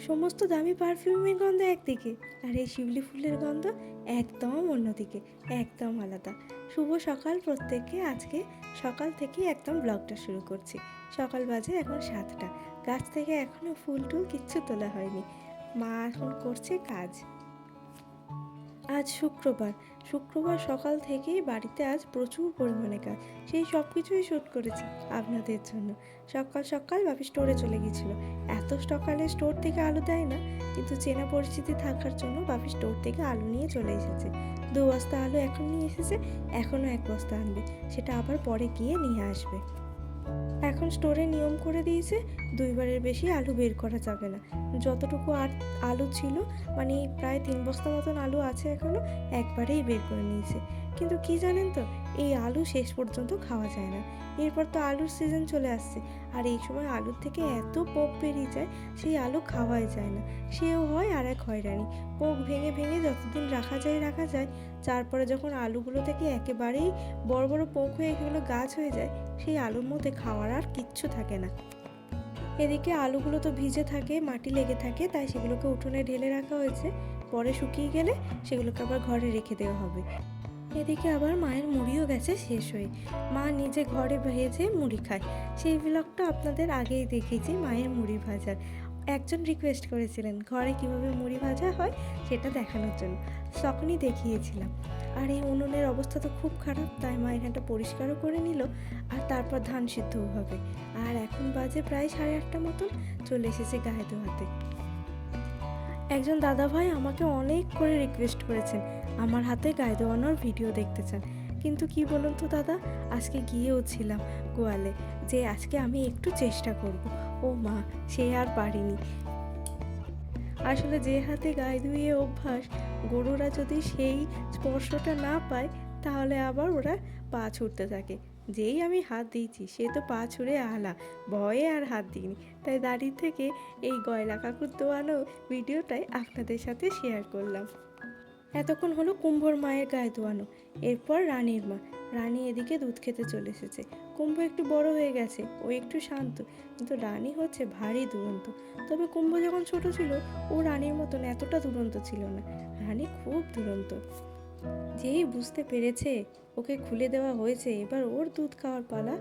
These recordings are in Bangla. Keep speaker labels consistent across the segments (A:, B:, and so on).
A: সমস্ত দামি পারফিউমের গন্ধ একদিকে, আর এই শিউলি ফুলের গন্ধ একদম অন্যদিকে, একদম আলাদা। শুভ সকাল প্রত্যেককে। আজকে সকাল থেকে একদম ব্লগটা শুরু করছি। সকাল বাজে এখন 7টা। গাছ থেকে এখনও ফুল টুল কিচ্ছু তোলা হয়নি। মা এখন করছে কাজ। আজ শুক্রবার সকাল থেকেই বাড়িতে আজ প্রচুর পরিমাণে কাজ। সেই সব কিছুই শ্যুট করেছি আপনাদের জন্য। সকাল সকাল বাপি স্টোরে চলে গিয়েছিল। এত সকালে স্টোর থেকে আলু দেয় না, কিন্তু চেনা পরিচিতি থাকার জন্য বাপি স্টোর থেকে আলু নিয়ে চলে এসেছে। 2 বস্তা আলু এখন নিয়ে এসেছে, এখনও 1 বস্তা আনবে, সেটা আবার পরে গিয়ে নিয়ে আসবে। এখন স্টোরে নিয়ম করে দিয়েছে 2 বারের বেশি আলু বের করা যাবে না। যতটুকু আর আলু ছিল, মানে প্রায় 3 বস্তা মতন আলু আছে এখনও, একবারেই বের করে নিয়েছে। কিন্তু কি জানেন তো, এই আলু শেষ পর্যন্ত খাওয়া যায় না। এরপর তো আলুর সিজন চলে আসছে, আর এই সময় আলুর থেকে এত পোক বেরিয়ে যায়, সেই আলু খাওয়াই যায় না। সেও হয় আর এক হয়রানি। পোক ভেঙে ভেঙে যতদিন রাখা যায়, তারপরে যখন আলুগুলো থেকে একেবারেই বড় বড় পোক হয়ে গেলো, গাছ হয়ে যায়, সেই আলুর মধ্যে খাওয়ার আর কিচ্ছু থাকে না। এদিকে আলুগুলো তো ভিজে থাকে, মাটি লেগে থাকে, তাই সেগুলোকে উঠোনে ঢেলে রাখা হয়েছে। পরে শুকিয়ে গেলে সেগুলোকে আবার ঘরে রেখে দেওয়া হবে। এদিকে আবার মায়ের মুড়িও গেছে শেষ হয়ে। মা নিজে ঘরে ভেজে মুড়ি খায়। সেই ব্লগটা আপনাদের আগেই দেখিয়েছি, মায়ের মুড়ি ভাজার। একজন রিকোয়েস্ট করেছিলেন ঘরে কিভাবে মুড়ি ভাজা হয় সেটা দেখানোর জন্য, তখনই দেখিয়েছিলাম। আর এই উনুনের অবস্থা তো খুব খারাপ, তাই মা এখানটা পরিষ্কারও করে নিল, আর তারপর ধান সিদ্ধও হবে। আর এখন বাজে প্রায় 8:30 মতন, চলে এসেছে গায়ে ধোয়াতে। একজন দাদাভাই আমাকে অনেক করে রিকোয়েস্ট করেছেন আমার হাতে গায়ে ধোয়ানোর ভিডিও দেখতে চান। কিন্তু কি বলুন তো দাদা, আজকে গিয়েও ছিলাম গোয়ালে, যে আজকে আমি একটু চেষ্টা করব। ও মা, সে আর পারিনি। আসলে যে হাতে গায়ে ধুয়ে অভ্যাস, গরুরা যদি সেই স্পর্শটা না পায়, তাহলে আবার ওরা পা ছুটতে থাকে। যেই আমি হাত দিয়েছি, সে তো পা ছুঁড়ে আলা, ভয়ে আর হাত দিইনি। তাই দাঁড়িয়ে থেকে এই গয়লা কাকুর দোয়ানো ভিডিওটাই আপনাদের সাথে শেয়ার করলাম। এতক্ষণ হলো কুম্ভর মায়ের গায়ে ধোয়ানো। এরপর রানীর মা। রানী এদিকে দুধ খেতে চলে এসেছে। কুম্ভ একটু বড় হয়ে গেছে, ও একটু শান্ত, কিন্তু রানী হচ্ছে ভারী দুরন্ত। তবে কুম্ভ যখন ছোট ছিল, ও রানীর মতন এতটা দুরন্ত ছিল না। রানী খুব দুরন্ত। যেই বুঝতে পেরেছে ওকে খুলে দেওয়া হয়েছে, এবার ওর দুধ খাওয়ার পালা,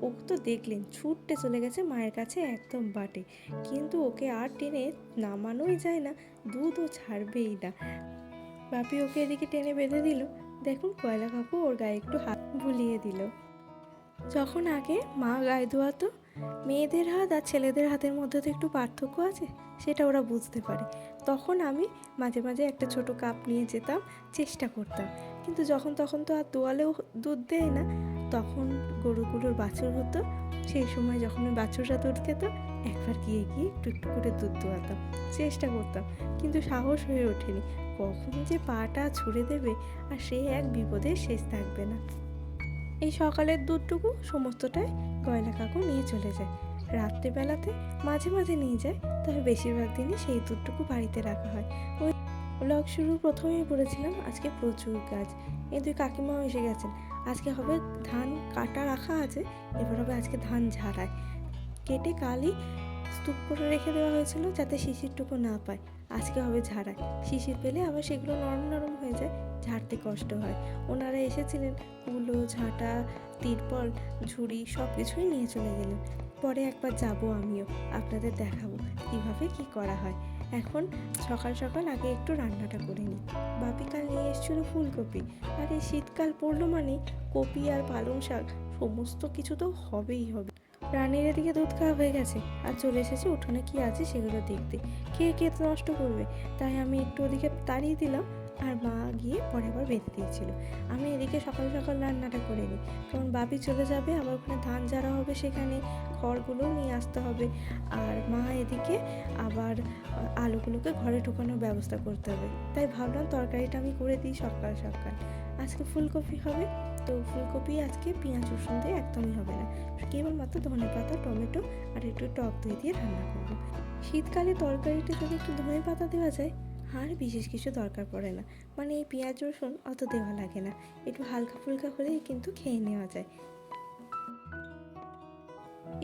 A: ও তো দেখলেন ছুটতে চলে গেছে মায়ের কাছে একদম বাটে। কিন্তু ওকে আর টেনে নামানোই যায় না, দুধও ছাড়বেই না। বাপি ওকে এদিকে টেনে বেঁধে দিল। দেখুন কয়লা কাকু ওর গায়ে একটু হাত বুলিয়ে দিল। যখন আগে মা গায়ে ধোয়াতো, মেয়েদের হাত আর ছেলেদের হাতের মধ্যে তো একটু পার্থক্য আছে, সেটা ওরা বুঝতে পারে। তখন আমি মাঝে মাঝে একটা ছোট কাপ নিয়ে যেতাম, চেষ্টা করতাম। কিন্তু যখন তখন তো আর দোয়ালেও দুধ দেয় না। তখন গরুগুলোর বাছুর হতো, সেই সময় যখন ওই বাছুররা দুধ খেত, একবার গিয়ে গিয়ে একটু একটু করে দুধ দোয়াতাম, চেষ্টা করতাম। কিন্তু সাহস হয়ে ওঠেনি, কখন যে পাটা ছুঁড়ে দেবে, আর সে এক বিপদের শেষ থাকবে না। এই সকালের দুধটুকু সমস্তটাই গয়লা কাকু নিয়ে চলে যায়। রাত্রিবেলাতে মাঝে মাঝে নিয়ে যায়, তবে বেশিরভাগ দিনই সেই দুধটুকু বাড়িতে রাখা হয়। ওই ব্লগ শুরুর প্রথমেই বলেছিলাম আজকে প্রচুর কাজ। এই 2 কাকিমাও এসে গেছেন। আজকে হবে ধান কাটা রাখা আছে, এবার হবে আজকে ধান ঝাড়ায়। কেটে কালই স্তূপ করে রেখে দেওয়া হয়েছিল যাতে শিশিরটুকু না পায়। আজকে হবে ঝাড়ায়। শিশির পেলে আবার সেগুলো নরম নরম হয়ে যায়, ঝাড়তে কষ্ট হয়। ওনারা এসেছিলেন, কুলো, ঝাঁটা, তিরপল, ঝুড়ি সব কিছুই নিয়ে চলে গেলেন। পরে একবার যাব আমিও, আপনাদের দেখাবো কীভাবে কি করা হয়। এখন সকাল সকাল আগে একটু রান্নাটা করে নিই। বাপি কাল নিয়ে এসেছিল ফুলকপি, আর এই শীতকাল পড়লো মানে কপি আর পালং শাক সমস্ত কিছু তো হবেই হবে। রানীর এদিকে দুধ খাওয়া হয়ে গেছে, আর চলে এসেছে উঠোনে কি আছে সেগুলো দেখতে। কে কে তো নষ্ট করবে, তাই আমি একটু ওদিকে তাড়িয়ে দিলাম, আর মা গিয়ে পরে আবার বেঁধে দিয়েছিল। আমি এদিকে সকাল সকাল রান্নাটা করে নিই, কারণ বাপি চলে যাবে, আবার ওখানে ধান ঝাড়া হবে, সেখানে খড়গুলোও নিয়ে আসতে হবে। আর মা এদিকে আবার আলুগুলোকে ঘরে ঢুকানোর ব্যবস্থা করতে হবে, তাই ভাবলাম তরকারিটা আমি করে দিই সকাল সকাল। আজকে ফুলকপি হবে, তো ফুলকপি আজকে পেঁয়াজ রসুন দিয়ে একদমই হবে না, কেবলমাত্র ধনেপাতা, টমেটো আর একটু টক দই দিয়ে রান্না করব। শীতকালে তরকারিটা যদি একটু ধনেপাতা দেওয়া যায়, আর বিশেষ কিছু দরকার পড়ে না, মানে এই পেঁয়াজ রসুন অত দেওয়া লাগে না, একটু হালকা ফুলকা হলেই কিন্তু খেয়ে নেওয়া যায়।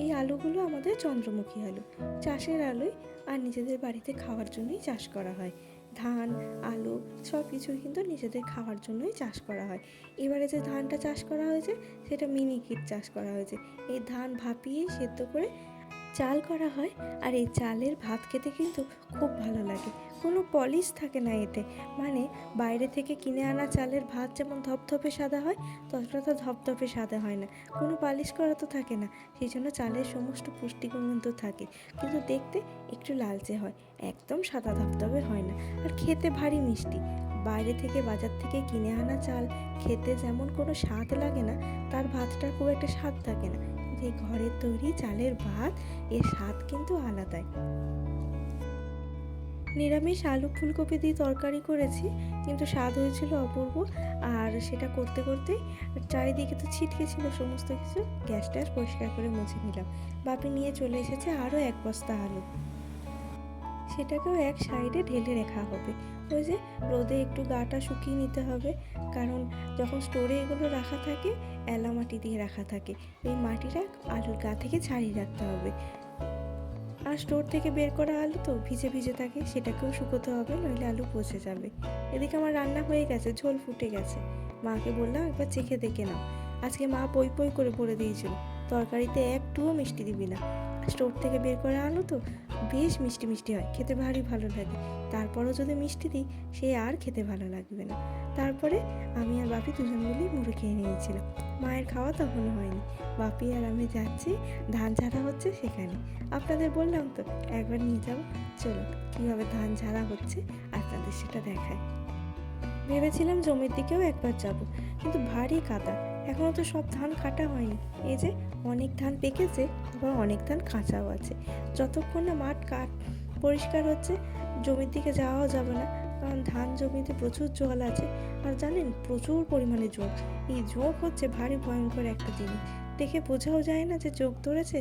A: এই আলুগুলো আমাদের চন্দ্রমুখী আলু, চাষের আলুই, আর নিজেদের বাড়িতে খাওয়ার জন্যই চাষ করা হয়। ধান, আলু সব কিছুই কিন্তু নিজেদের খাওয়ার জন্যই চাষ করা হয়। এবারে যে ধানটা চাষ করা হয়েছে সেটা মিনিকিট চাষ করা হয়েছে। এই ধান ভাপিয়ে সেদ্ধ করে চাল করা হয়, আর এই চালের ভাত খেতে কিন্তু খুব ভালো লাগে। কোনো পলিশ থাকে না এতে, মানে বাইরে থেকে কিনে আনা চালের ভাত যেমন ধপধপে সাদা হয়, ততটা তো ধপধপে সাদা হয় না, কোনো পালিশ করা তো থাকে না। সেই জন্য চালের সমস্ত পুষ্টিগুণ কিন্তু থাকে, কিন্তু দেখতে একটু লালচে হয়, একদম সাদা ধপধপে হয় না। আর খেতে ভারী মিষ্টি। বাইরে থেকে বাজার থেকে কিনে আনা চাল খেতে যেমন কোনো স্বাদ লাগে না, তার ভাতটা খুব একটা স্বাদ থাকে না। এই ঘরের তৈরি চালের ভাত, এর স্বাদ কিন্তু আলাদাই। নিরামিষ আলু ফুলকপি দিয়ে তরকারি করেছি, কিন্তু স্বাদ হয়েছিল অপূর্ব। আর সেটা করতে করতেই চারিদিকে তো ছিটকে ছিল সমস্ত কিছু, গ্যাস ট্যাস পরিষ্কার করে মুছে নিলাম। বাপি নিয়ে চলে এসেছে আরও 1 বস্তা আলু, সেটাকেও এক সাইডে ঢেলে রাখা হবে। ওই যে রোদে একটু গাটা শুকিয়ে নিতে হবে, কারণ যখন স্টোরে এগুলো রাখা থাকে এলা মাটি দিয়ে রাখা থাকে, এই মাটিটা আলুর গা থেকে ছাড়িয়ে রাখতে হবে। আর স্টোর থেকে বের করা আলু তো ভিজে ভিজে থাকে, সেটাকেও শুকোতে হবে, নইলে আলু পচে যাবে। এদিকে আমার রান্না হয়ে গেছে, ঝোল ফুটে গেছে। মাকে বললাম একবার চেখে দেখে নাও। আজকে মা পই পই করে বলে দিয়েছিল তরকারিতে একটুও মিষ্টি দিবি না। স্টোর থেকে বের করা আলু তো বেশ মিষ্টি মিষ্টি হয়, খেতে ভারী ভালো লাগে। তারপরও যদি মিষ্টি দিই সে আর খেতে ভালো লাগবে না। তারপরে আমি আর বাপি দুজন মিলেই মুড়ি খেয়ে নিয়েছিলাম। মায়ের খাওয়া তখনও হয়নি। বাপি আর আমি যাচ্ছি ধান ঝাড়া হচ্ছে সেখানে। আপনাদের বললাম তো একবার নিয়ে যাবো, চলো কীভাবে ধান ঝাড়া হচ্ছে আপনাদের সেটা দেখায়। ভেবেছিলাম জমির দিকেও একবার যাব, কিন্তু ভারী কাদা, এখনও তো সব ধান কাটা হয়নি। এই যে অনেক ধান পেকেছে, আবার অনেক ধান কাঁচাও আছে। যতক্ষণ না মাঠ পরিষ্কার হচ্ছে জমির দিকে যাওয়াও যাবে না, কারণ ধান জমিতে প্রচুর জল আছে। আর জানেন, প্রচুর পরিমাণে জোঁক। এই জোঁক হচ্ছে ভারী ভয়ঙ্কর একটা জিনিস, দেখে বোঝাও যায় না যে জোঁক ধরেছে।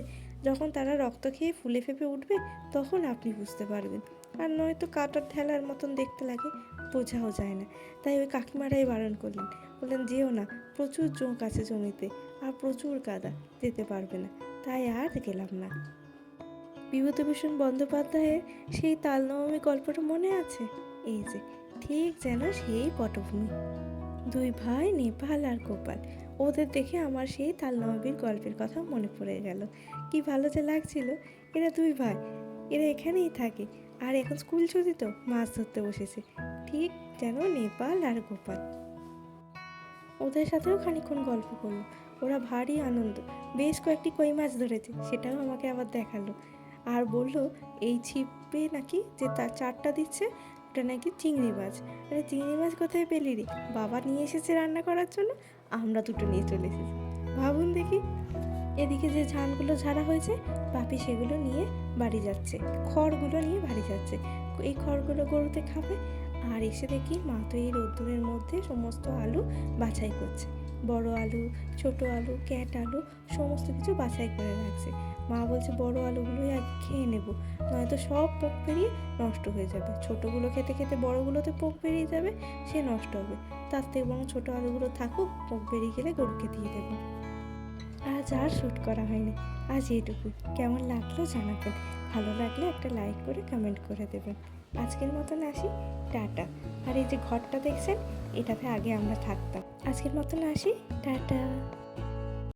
A: যখন তারা রক্ত খেয়ে ফুলে ফেপে উঠবে তখন আপনি বুঝতে পারবেন, আর নয়তো কাটার ঠেলার মতন দেখতে লাগে, বোঝাও যায় না। তাই ওই কাকিমারাই বারণ করলেন, বললেন যেও না, প্রচুর জোঁক আছে জমিতে আর প্রচুর কাদা, যেতে পারবে না। তাই আর গেলাম না। বিভূতিভূষণ বন্দ্যোপাধ্যায়ের সেই তালনবমী গল্পটা মনে আছে? এই যে ঠিক যেন সেই পটভূমি, 2 ভাই নেপাল আর গোপাল, ওদের দেখে আমার সেই তালনবমীর গল্পের কথা মনে পড়ে গেল। কি ভালো যে লাগছিল। এরা 2 ভাই, এরা এখানেই থাকে, আর এখন স্কুল ছুটি তো মাছ ধরতে বসেছে, ঠিক যেন নেপাল আর গোপাল। ওদের সাথেও খানিকক্ষণ গল্প করলো, ওরা ভারী আনন্দ। বেশ কয়েকটি কই মাছ ধরেছে, সেটাও আমাকে আবার দেখালো। আর বলল এই ছিপে নাকি যে তার 4টা দিচ্ছে ওটা নাকি চিংড়ি মাছ। আরে চিংড়ি মাছ কোথায় পেলি রে? বাবা নিয়ে এসেছে রান্না করার জন্য, আমরা 2টো নিয়ে চলে এসেছি, ভাবুন দেখি। এদিকে যে ধানগুলো ঝাড়া হয়েছে বাপি সেগুলো নিয়ে বাড়ি যাচ্ছে, খড়গুলো নিয়ে বাড়ি যাচ্ছে। এই খড়গুলো গরুতে খাবে। আর এসে দেখি মা তো এই রোদ্দুরের মধ্যে সমস্ত আলু বাছাই করছে, বড় আলু, ছোট আলু, ক্যাট আলু, সমস্ত কিছু বাছাই করে রাখছে। মা বলছে বড় আলুগুলোই আগে খেয়ে নেব, নয়তো সব পোক বেরিয়ে নষ্ট হয়ে যাবে। ছোটোগুলো খেতে খেতে বড়গুলোতে পোক বেরিয়ে যাবে, সে নষ্ট হবে। তার থেকে বরং ছোটো আলুগুলো থাকুক, পোক বেরিয়ে গেলে গরুকে দিয়ে দেবো। আজ আর শ্যুট করা হয়নি, আজ এইটুকু। কেমন লাগলো জানাবেন, ভালো লাগলে একটা লাইক করে কমেন্ট করে দেবেন। আজকের মতন আসি, টাটা। আর এই যে ঘরটা দেখছেন, এটাতে আগে আমরা থাকতাম। আজকের মতন আসি, টাটা।